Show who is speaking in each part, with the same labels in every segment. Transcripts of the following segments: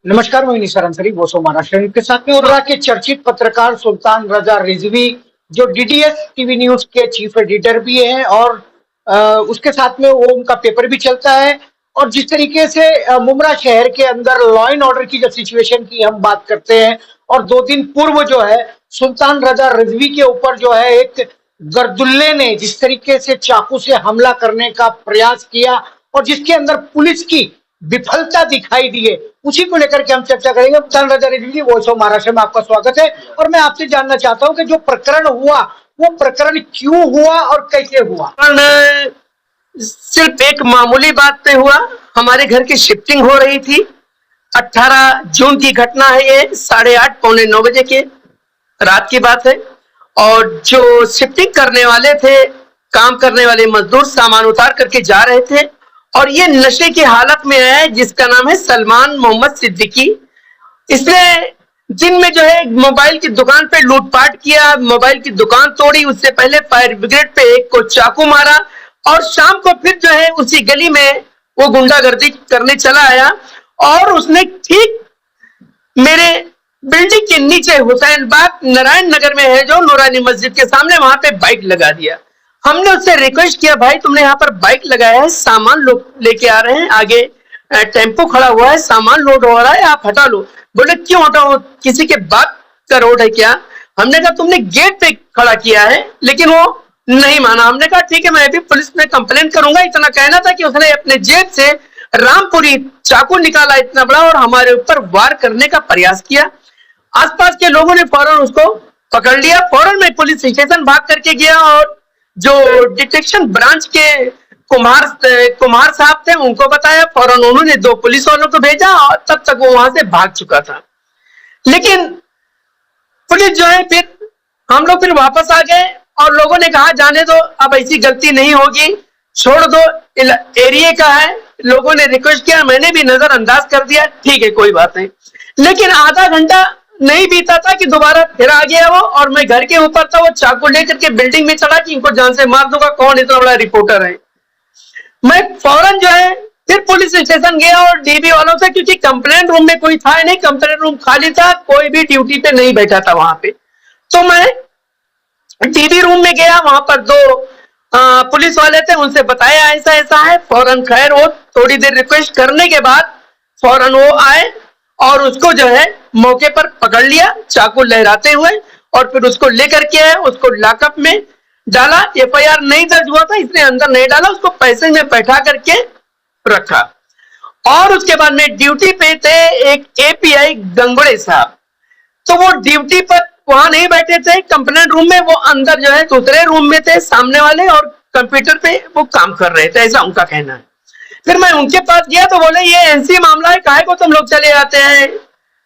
Speaker 1: नमस्कार, मैं निसार अंसारी बोसो महाराष्ट्र के साथ में उर्रा के चर्चित पत्रकार सुल्तान रजा रिजवी जो डीडीएस टीवी न्यूज के चीफ एडिटर भी हैं और उसके साथ में वो उनका पेपर भी चलता है। और जिस तरीके से मुमरा शहर के अंदर लॉ एंड ऑर्डर की जो सिचुएशन की हम बात करते हैं और 2 दिन पूर्व जो है सुल्तान रजा रिजवी के ऊपर जो है एक गर्दुल्ले ने जिस तरीके से चाकू से हमला करने का प्रयास किया और जिसके अंदर पुलिस की विफलता दिखाई दी है, उसी को लेकर के हम चर्चा करेंगे। सुल्तान रजा रिजवी, वॉइस ऑफ महाराष्ट्र में आपका स्वागत है। और मैं आपसे जानना चाहता हूं कि जो प्रकरण हुआ वो प्रकरण क्यों हुआ और कैसे हुआ।
Speaker 2: सिर्फ एक मामूली बात पे हुआ। हमारे घर की शिफ्टिंग हो रही थी। 18 जून की घटना है ये। 8:30 पौने 9 बजे के रात की बात है। और जो शिफ्टिंग करने वाले थे, काम करने वाले मजदूर सामान उतार करके जा रहे थे और ये नशे की हालत में है जिसका नाम है सलमान मोहम्मद सिद्दीकी। इसने दिन में जो है मोबाइल की दुकान पे लूटपाट किया, मोबाइल की दुकान तोड़ी। उससे पहले फायर ब्रिगेड पे एक को चाकू मारा और शाम को फिर जो है उसी गली में वो गुंडागर्दी करने चला आया और उसने ठीक मेरे बिल्डिंग के नीचे हुसैन बाग नारायण नगर में है जो नूरानी मस्जिद के सामने, वहां पे बाइक लगा दिया। हमने उससे रिक्वेस्ट किया, भाई तुमने यहाँ पर बाइक लगाया है, सामान लोग लेके आ रहे हैं, आगे टेम्पो खड़ा हुआ है, सामान लोड हो रहा है, आप हटा लो। बोले क्यों हटाओ, किसी के बात का रोड है क्या? हमने कहा तुमने गेट पे खड़ा किया है, लेकिन वो नहीं माना। हमने कहा ठीक है, मैं भी पुलिस में कंप्लेन करूंगा। इतना कहना था कि उसने अपने जेब से रामपुरी चाकू निकाला इतना बड़ा और हमारे ऊपर वार करने का प्रयास किया। आसपास के लोगों ने फौरन उसको पकड़ लिया। फौरन मैं पुलिस स्टेशन भाग करके गया और जो डिटेक्शन ब्रांच के कुमार साहब थे उनको बताया। फौरन उन्होंने 2 पुलिस वालों को भेजा और तब तक वो वहां से भाग चुका था। लेकिन पुलिस जो है फिर हम लोग फिर वापस आ गए और लोगों ने कहा जाने दो, अब ऐसी गलती नहीं होगी, छोड़ दो, एरिया का है। लोगों ने रिक्वेस्ट किया, मैंने भी नजरअंदाज कर दिया, ठीक है कोई बात नहीं। लेकिन आधा घंटा नहीं बीता था कि दोबारा फिर आ गया वो और मैं घर के ऊपर था। वो चाकू लेकर के बिल्डिंग में चढ़ा कि इनको जान से मार दूंगा, कौन इतना बड़ा रिपोर्टर है। मैं फौरन जो है फिर पुलिस स्टेशन गया और डीबी वालों से, क्योंकि कंप्लेंट रूम में कोई था नहीं, कंप्लेंट रूम खाली था, कोई भी ड्यूटी पे नहीं बैठा था वहां पे। तो मैं डीबी रूम में गया, वहां पर 2 पुलिस वाले थे, उनसे बताया ऐसा ऐसा है। फौरन खैर वो थोड़ी देर रिक्वेस्ट करने के बाद फौरन वो आए और उसको जो है मौके पर पकड़ लिया चाकू लहराते हुए और फिर उसको लेकर के आए, उसको लॉकअप में डाला। एफआईआर नहीं दर्ज हुआ था इसलिए अंदर नहीं डाला, उसको पैसे में बैठा करके रखा। और उसके बाद में ड्यूटी पे थे एक एपीआई गंगुड़े साहब, तो वो ड्यूटी पर वहां नहीं बैठे थे कंप्लेंट रूम में, वो अंदर जो है दूसरे रूम में थे सामने वाले और कंप्यूटर पे वो काम कर रहे थे, ऐसा उनका कहना है। फिर मैं उनके पास गया तो बोले ये एनसी मामला है, काहे को तुम लोग चले आते हैं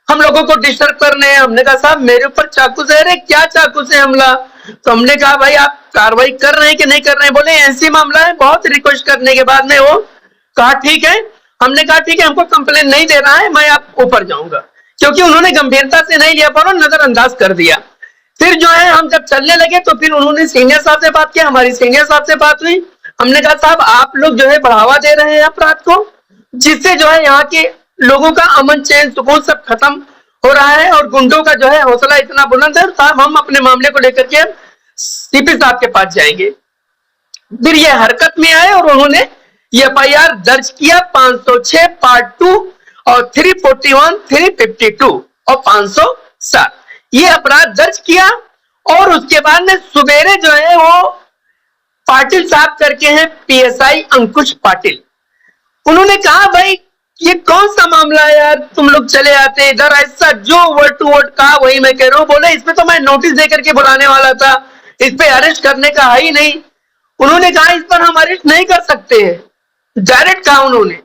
Speaker 2: हम लोगों को डिस्टर्ब करने। हमने कहा साहब मेरे ऊपर चाकू से, अरे क्या चाकू से हमला? तो हमने कहा भाई आप कार्रवाई कर रहे हैं कि नहीं कर रहे हैं? बोले एनसी मामला है। बहुत रिक्वेस्ट करने के बाद में वो कहा ठीक है। हमने कहा ठीक है, हमको कंप्लेन नहीं देना है, मैं आप ऊपर जाऊंगा, क्योंकि उन्होंने गंभीरता से नहीं लिया, पर नजरअंदाज कर दिया। फिर जो है हम जब चलने लगे तो फिर उन्होंने सीनियर साहब से बात किया, हमारी सीनियर साहब से बात हुई। हमने कहा साहब आप लोग जो है बढ़ावा दे रहे हैं अपराध को, जिससे जो है यहाँ के लोगों का अमन चैन सुकून सब खत्म हो रहा है और गुंडों का जो है हौसला इतना बुलंद है। साहब हम अपने मामले को लेकर के सीपी साहब के पास जाएंगे। फिर ये हरकत में आए और उन्होंने एफआईआर दर्ज किया 506 पार्ट 2 और 341, 352 और 507 ये अपराध दर्ज किया। और उसके बाद में सुबेरे जो है वो पाटिल साहब करके हैं पीएसआई अंकुश पाटिल, उन्होंने कहा भाई ये कौन सा मामला है यार, तुम लोग चले आते इधर, ऐसा जो वर्ड टू वर्ड कहा वही मैं कह रहा हूँ। बोले इसमें तो मैं नोटिस देकर के बुलाने वाला था, इस पे अरेस्ट करने का है ही नहीं। उन्होंने कहा इस पर हम अरेस्ट नहीं कर सकते हैं, डायरेक्ट कहा उन्होंने।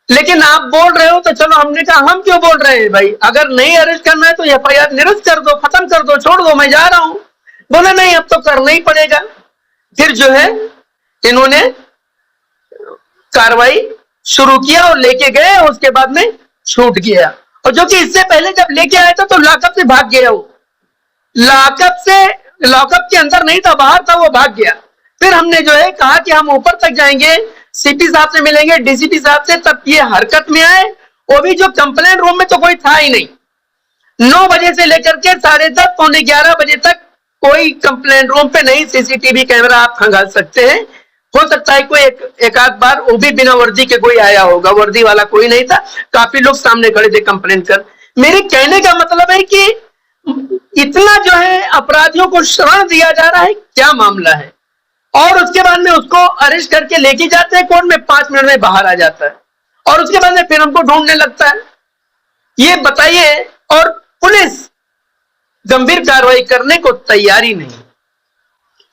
Speaker 2: लेकिन आप बोल रहे हो तो चलो, हमने कहा हम क्यों बोल रहे हैं भाई, अगर नहीं अरेस्ट करना है तो एफआईआर निरस्त कर दो, खत्म कर दो, छोड़ दो, मैं जा रहा हूं। बोले नहीं अब तो करना ही पड़ेगा। फिर जो है इन्होंने कार्रवाई शुरू किया और लेके गए, उसके बाद में छूट गया। और जो कि इससे पहले जब लेके आया था तो लॉकअप से भाग गया वो, लॉकअप के अंदर नहीं था, बाहर था, वो भाग गया। फिर हमने जो है कहा कि हम ऊपर तक जाएंगे, सीपी साहब से मिलेंगे, डीसीपी साहब से, तब ये हरकत में आए वो भी जो कंप्लेंट रूम में तो कोई था ही नहीं। 9 बजे से लेकर के 10:30 पौने 11 बजे तक कोई कंप्लेंट रूम पे नहीं। सीसीटीवी कैमरा आप खंगाल सकते हैं। हो सकता है कोई एक आध बार वो भी बिना वर्दी के कोई आया होगा, वर्दी वाला कोई नहीं था। काफी लोग सामने खड़े थे कंप्लेंट कर। मेरे कहने का मतलब है कि इतना जो है अपराधियों को शरण दिया जा रहा है, क्या मामला है। और उसके बाद में उसको अरेस्ट करके लेके जाते हैं कोर्ट में, 5 मिनट में बाहर आ जाता है और उसके बाद में फिर हमको ढूंढने लगता है। ये बताइए, और पुलिस गंभीर कार्रवाई करने को तैयार ही नहीं।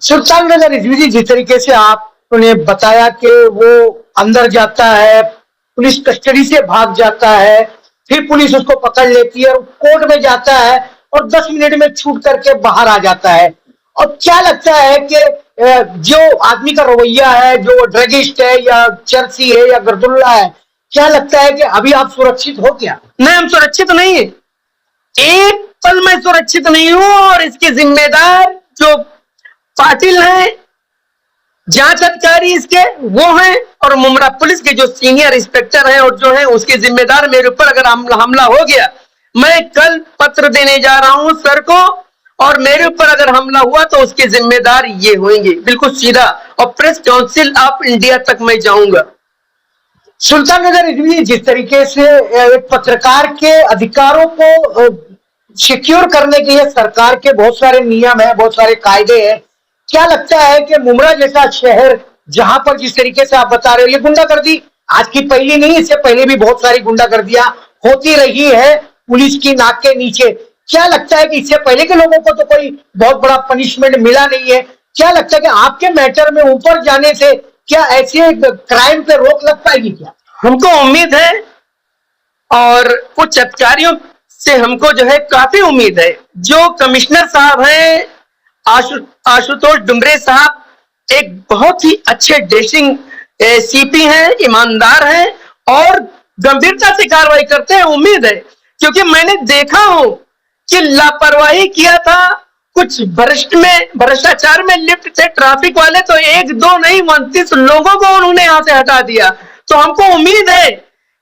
Speaker 1: सुल्तान रजा रिजवी जी, जिस तरीके से आपने बताया कि वो अंदर जाता है, पुलिस कस्टडी से भाग जाता है, फिर पुलिस उसको पकड़ लेती है और कोर्ट में जाता है और 10 मिनट में छूट करके बाहर आ जाता है। और क्या लगता है कि जो आदमी का रवैया है, जो ड्रगिस्ट है या चर्सी है या गर्दुल्ला है, क्या लगता है कि अभी आप सुरक्षित हो क्या?
Speaker 2: नहीं, हम सुरक्षित नहीं है। एक पल में सुरक्षित नहीं हूं। और इसके जिम्मेदार जो पाटिल हैं, जांच अधिकारी इसके वो हैं, और मुमरा पुलिस के जो सीनियर इंस्पेक्टर हैं और जो है उसके जिम्मेदार। मेरे ऊपर अगर हमला हो गया, मैं कल पत्र देने जा रहा हूं सर को, और मेरे ऊपर अगर हमला हुआ तो उसके जिम्मेदार ये होंगे, बिल्कुल सीधा। और प्रेस काउंसिल ऑफ इंडिया तक मैं जाऊंगा।
Speaker 1: सुल्तान रजा रिजवी, जिस तरीके से एक पत्रकार के अधिकारों को सिक्योर करने के लिए सरकार के बहुत सारे नियम है, बहुत सारे कायदे हैं, क्या लगता है कि मुमरा जैसा शहर, जहां पर जिस तरीके से आप बता रहे हो, ये गुंडागर्दी आज की पहली नहीं, इससे पहले भी बहुत सारी गुंडागर्दियां होती रही है पुलिस की नाक के नीचे, क्या लगता है कि इससे पहले के लोगों को तो कोई बहुत बड़ा पनिशमेंट मिला नहीं है? क्या लगता है कि आपके मैटर में ऊपर जाने से क्या ऐसे क्राइम पे रोक लग पाएगी क्या?
Speaker 2: हमको उम्मीद है, और कुछ अधिकारियों से हमको जो है काफी उम्मीद है। जो कमिश्नर साहब हैं आशुतोष डुमरे साहब, एक बहुत ही अच्छे ड्रेसिंग सीपी हैं, ईमानदार हैं और गंभीरता से कार्रवाई करते हैं। उम्मीद है, क्योंकि मैंने देखा हूं कि लापरवाही किया था कुछ भ्रष्टाचार में लिप्त थे ट्रैफिक वाले, तो 1 2 नहीं 29 लोगों को उन्होंने यहां से हटा दिया। तो हमको उम्मीद है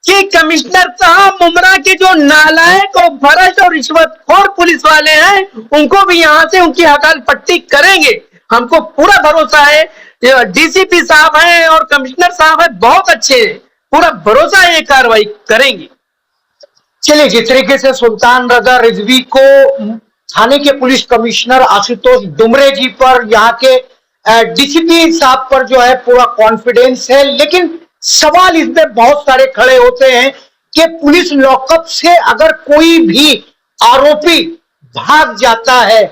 Speaker 2: कि कमिश्नर साहब मुमरा के जो नालायक और भ्रष्ट और रिश्वतखोर पुलिस वाले हैं, उनको भी यहां से उनकी हकाल पट्टी करेंगे। हमको पूरा भरोसा है। डीसीपी साहब हैं और कमिश्नर साहब हैं, बहुत अच्छे हैं, पूरा भरोसा है ये कार्रवाई करेंगे।
Speaker 1: चलिए, जिस तरीके से सुल्तान रजा रिजवी को थाने के पुलिस कमिश्नर आशुतोष डुमरे जी पर, यहाँ के डीसीपी साहब पर जो है पूरा कॉन्फिडेंस है, लेकिन सवाल इसमें बहुत सारे खड़े होते हैं कि पुलिस लॉकअप से अगर कोई भी आरोपी भाग जाता है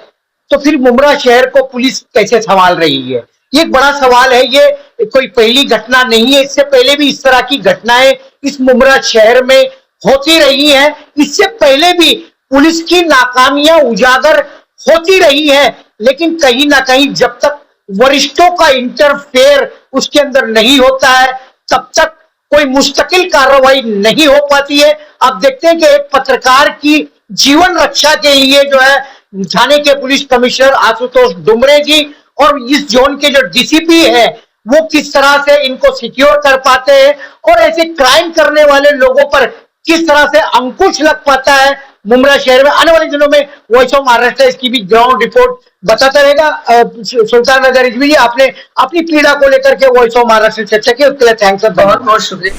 Speaker 1: तो फिर मुमरा शहर को पुलिस कैसे संभाल रही है? ये एक बड़ा सवाल है। ये कोई पहली घटना नहीं है, इससे पहले भी इस तरह की घटनाएं इस मुमरा शहर में होती रही हैं। इससे पहले भी पुलिस की नाकामियां उजागर होती रही हैं, लेकिन कहीं ना कहीं जब तक वरिष्ठों का इंटरफेयर उसके अंदर नहीं होता है, तब तक कोई मुस्तकिल कार्रवाई नहीं हो पाती है। अब देखते हैं कि एक पत्रकार की जीवन रक्षा के लिए जो है थाने के पुलिस कमिश्नर आशुतोष डुमरे जी और इस जोन के जो डीसीपी है वो किस तरह से इनको सिक्योर कर पाते हैं और ऐसे क्राइम करने वाले लोगों पर किस तरह से अंकुश लग पाता है मुमरा शहर में। आने वाले दिनों में वॉइस ऑफ महाराष्ट्र इसकी भी ग्राउंड रिपोर्ट बताता रहेगा। सुल्तान रजा रिजवी जी, आपने अपनी पीड़ा को लेकर के वॉइस ऑफ महाराष्ट्र चर्चा की, उसके लिए थैंक्स।
Speaker 2: बहुत बहुत शुक्रिया।